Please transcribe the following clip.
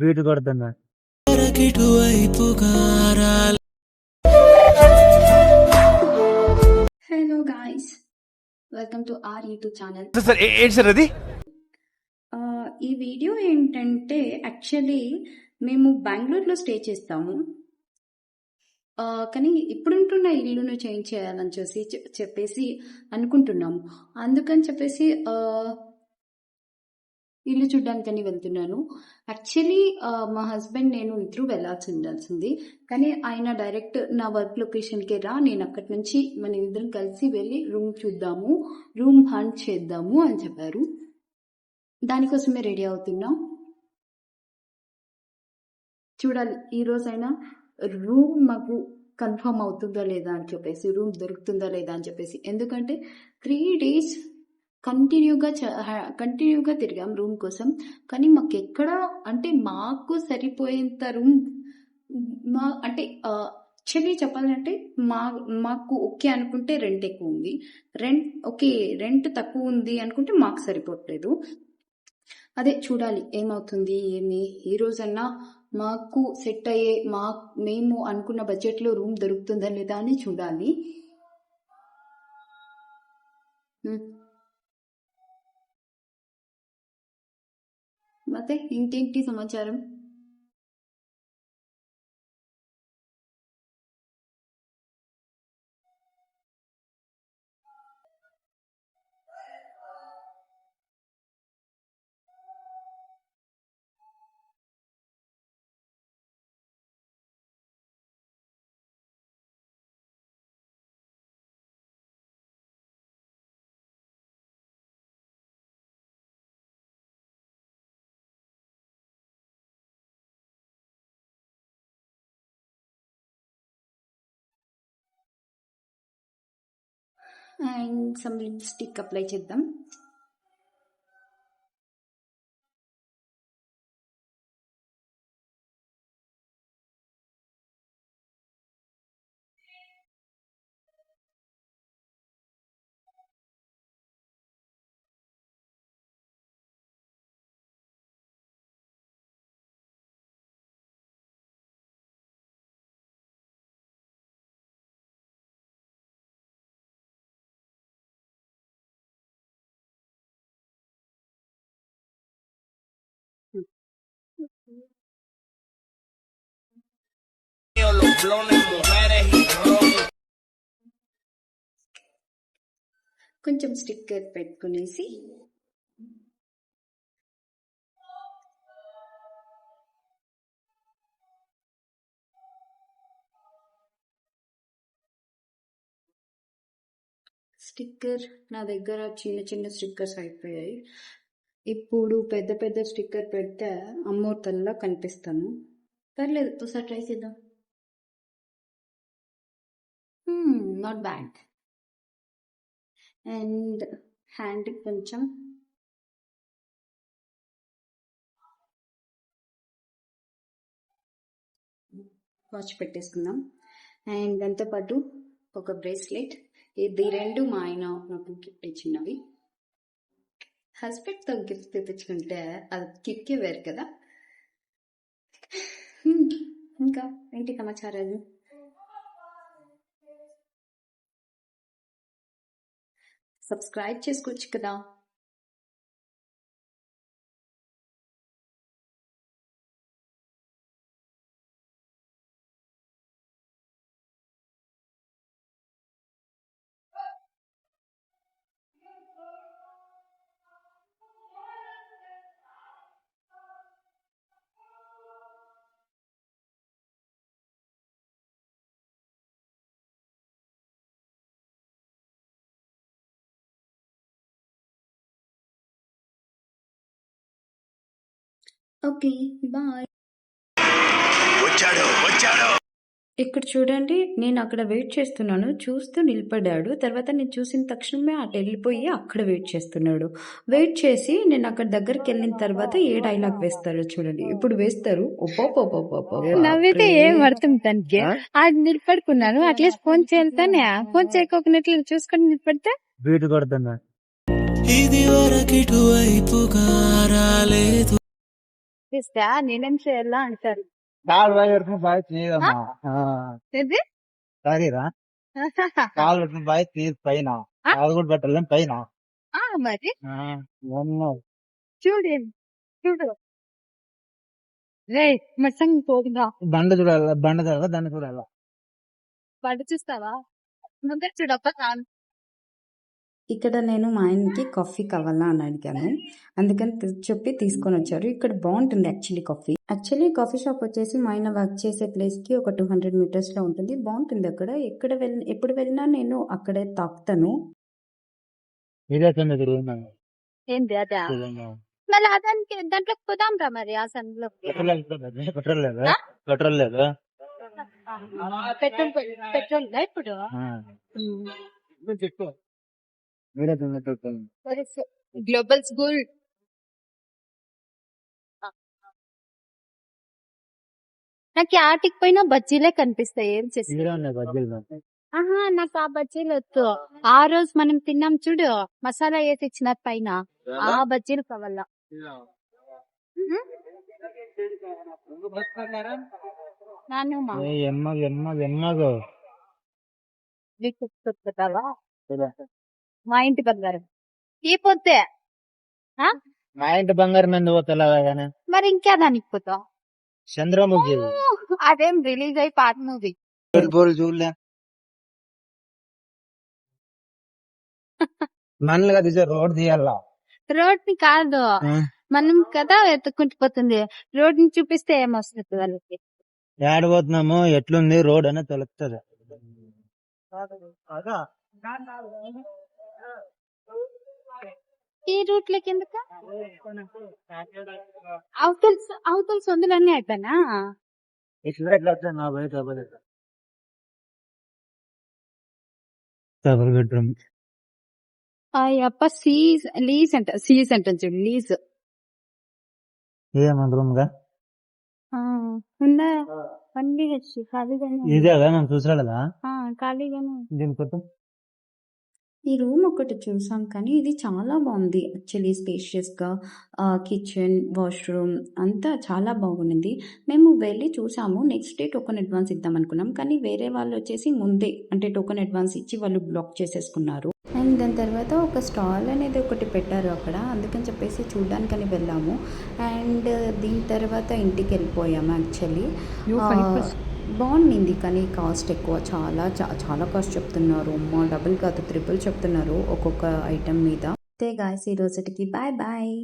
Beat కొడుతున్నా. Hello guys, welcome to our YouTube channel. Sir ఏంటి sir అది? ఈ వీడియో ఏంటంటే యాక్చువల్లీ మేము బెంగళూరులో స్టే చేస్తాము. కానీ ఇప్పుడుంటున్న ఇల్లును చేంజ్ చేయాలని చెప్పేసి అనుకుంటున్నాము. అందుకని చెప్పేసి ఇల్లు చూడ్డానికని వెళ్తున్నాను. యాక్చువల్లీ మా హస్బెండ్ నేను ఇద్దరు ఉండాల్సింది, కానీ ఆయన డైరెక్ట్ నా వర్క్ లొకేషన్కి రా, నేను అక్కడి నుంచి మన ఇద్దరం కలిసి వెళ్ళి రూమ్ చూద్దాము, రూమ్ హంట్ చేద్దాము అని చెప్పారు. దానికోసమే రెడీ అవుతున్నాం. చూడాలి ఈ రోజైనా రూమ్ మాకు కన్ఫర్మ్ అవుతుందా లేదా అని చెప్పేసి, రూమ్ దొరుకుతుందా లేదా అని చెప్పేసి. ఎందుకంటే 3 days కంటిన్యూగా తిరిగాం రూమ్ కోసం, కానీ మాకు ఎక్కడ అంటే మాకు సరిపోయేంత రూమ్ అంటే యాక్చువల్లీ చెప్పాలంటే మాకు ఓకే అనుకుంటే రెంట్ ఎక్కువ ఉంది, రెంట్ తక్కువ ఉంది అనుకుంటే మాకు సరిపోవట్లేదు. అదే చూడాలి ఏమవుతుంది ఏమి. ఈ రోజన్నా మాకు సెట్ అయ్యే మేము అనుకున్న బడ్జెట్లో రూమ్ దొరుకుతుందా లేదా అని చూడాలి. ಮತ್ತೆ ఇంకేంటి సమాచారం? అండ్ సమ్ లిప్స్టిక్ అప్లై చేద్దాం. కొంచెం స్టిక్కర్ పెట్టుకునేసి స్టిక్కర్ నా దగ్గర చిన్న చిన్న స్టిక్కర్స్ అయిపోయాయి. ఇప్పుడు పెద్ద పెద్ద స్టిక్కర్ పెడితే అమ్మోతల్లా కనిపిస్తాను. పర్లేదు, ఒకసారి ట్రై చేద్దాం. Not bad. అండ్ హ్యాండ్ కొంచెం వాచ్ పెట్టేసుకుందాం. అండ్ దాంతోపాటు ఒక బ్రేస్లెట్. ఇది 2 మా ఆయన నాకు గిఫ్ట్ ఇచ్చినవి. హస్బెండ్తో గిఫ్ట్ తెచ్చుకుంటే అది కిక్కే వేరు కదా. ఇంకా ఏంటి సమాచారాలు? సబ్స్క్రైబ్ చేసుకోవచ్చు కదా. Okay, bye. ఇక్కడ చూడండి, నేను అక్కడ వెయిట్ చేస్తున్నాను, చూస్తూ నిలబడ్డాడు. తర్వాత నేను చూసిన తక్షణమే అటు వెళ్ళిపోయి అక్కడ వెయిట్ చేస్తున్నాడు. వెయిట్ చేసి నేను అక్కడ దగ్గరికి వెళ్ళిన తర్వాత ఏ డైలాగ్ వేస్తారో చూడండి. ఇప్పుడు వేస్తారు. నవ్వితే ఏం అర్థం తనకి. అది నిలబడుకున్నాను, అట్లీస్ట్ ఫోన్ చేయాలి, ఫోన్ చేయకోకున్నట్లు చూసుకొని నిలబడితే బీట్ కొడుతున్నా. ఇది వరకిటు వైపుగా రాలేదు. కనిపిస్తా నేనేం చేయాలా అంటారు. కాలు పెట్టుకుని బాగా తీయదమ్మా. ఏంది? సరేరా కాలు పెట్టుకుని బాగా తీయదు పైన. కాలు కూడా పెట్టలేం పైన. మరి ఏమో. చూడు రే మచ్చంగా పోతుందా బండ చూడాల దాన్ని చూడాల. బండి చూస్తావా ముందే చూడప్ప ఇక్కడ నేను మా ఆయనకి కాఫీ కావాలా అని అడిగాను. అందుకని చెప్పి తీసుకొని వచ్చారు. ఇక్కడ బాగుంటుంది యాక్చువల్లీ కాఫీ షాప్ వచ్చేసి మా ఆయన వర్క్ చేసే ప్లేస్కి ఒక 200 మీటర్స్లో ఉంటుంది. బాగుంటుంది అక్కడ. ఎప్పుడు వెళ్ళినా నేను అక్కడే తాకుతాను. ఇదే తిరుగుతున్నాను. ఏంది అదా మళ్ళీ అదానికి దాంట్లోకి పోదాం రా మరి ఆ సందులోకి. పెట్రోల్ లేదు. పెట్రోల్ లేదు. పెట్రోల్ ఇప్పుడు గ్లోబల్ స్కూల్ నాకు ఆటికి పోయినా బజ్జీలే కనిపిస్తాయి. ఏం చేసి నాకు ఆ బజ్జీలు వద్దు. ఆ రోజు మనం తిన్నాం చూడు మసాలా వేసి ఇచ్చిన పైన ఆ బజ్జీలు కావాలా. మా ఇంటి బంగారం ఈ పొద్దే మా ఇంటి బంగారం ఎందుకు పోతలేదా? మరి ఇంకా దానికి పోతావు. చంద్రముఖి అదేం రిలీజ్ అయి పాత మూవీ. చూడలే మనలుగా తీసే రోడ్ తీయాలా. రోడ్ ని కాదు మనం కదా ఎత్తుకుంటూ పోతుంది. రోడ్ ని చూపిస్తే ఏమొస్తుంది వాళ్ళకి. ఏడబోతున్నాము ఎట్లుంది రోడ్ అనేది తెలుస్తుంది. ఈ రూట్లకి ఎందుకు అవతల సొందులన్నీ అయిపోయినా డబుల్ బెడ్రూమ్ అప్ప లీజ్ అంట చూడు లీజ్ ఏమందరూమ్గా ఉందా పండి ఖాళీగానే ఇదేగా మనం చూసరాలేదా ఖాళీగానే. దీని కొత్త ఈ రూమ్ ఒకటి చూసాం కానీ ఇది చాలా బాగుంది. యాక్చువల్లీ స్పేషియస్గా కిచెన్ వాష్రూమ్ అంతా చాలా బాగుంది. మేము వెళ్ళి చూసాము. నెక్స్ట్ డే టోకెన్ అడ్వాన్స్ ఇద్దాం అనుకున్నాం కానీ వేరే వాళ్ళు వచ్చేసి ముందే అంటే టోకెన్ అడ్వాన్స్ ఇచ్చి వాళ్ళు బ్లాక్ చేసేసుకున్నారు. అండ్ దాని తర్వాత ఒక స్టాల్ అనేది ఒకటి పెట్టారు అక్కడ. అందుకని చెప్పేసి చూడడానికని వెళ్ళాము. అండ్ దీని తర్వాత ఇంటికి వెళ్ళిపోయాము. యాక్చువల్లీ బాగుండింది కానీ కాస్ట్ ఎక్కువ. చాలా కాస్ట్ చెప్తున్నారు. డబుల్ కాదు 3 చెప్తున్నారు ఒక్కొక్క ఐటమ్ మీద. అంతే గాయ్స్ ఈ రోజుకి బాయ్ బాయ్.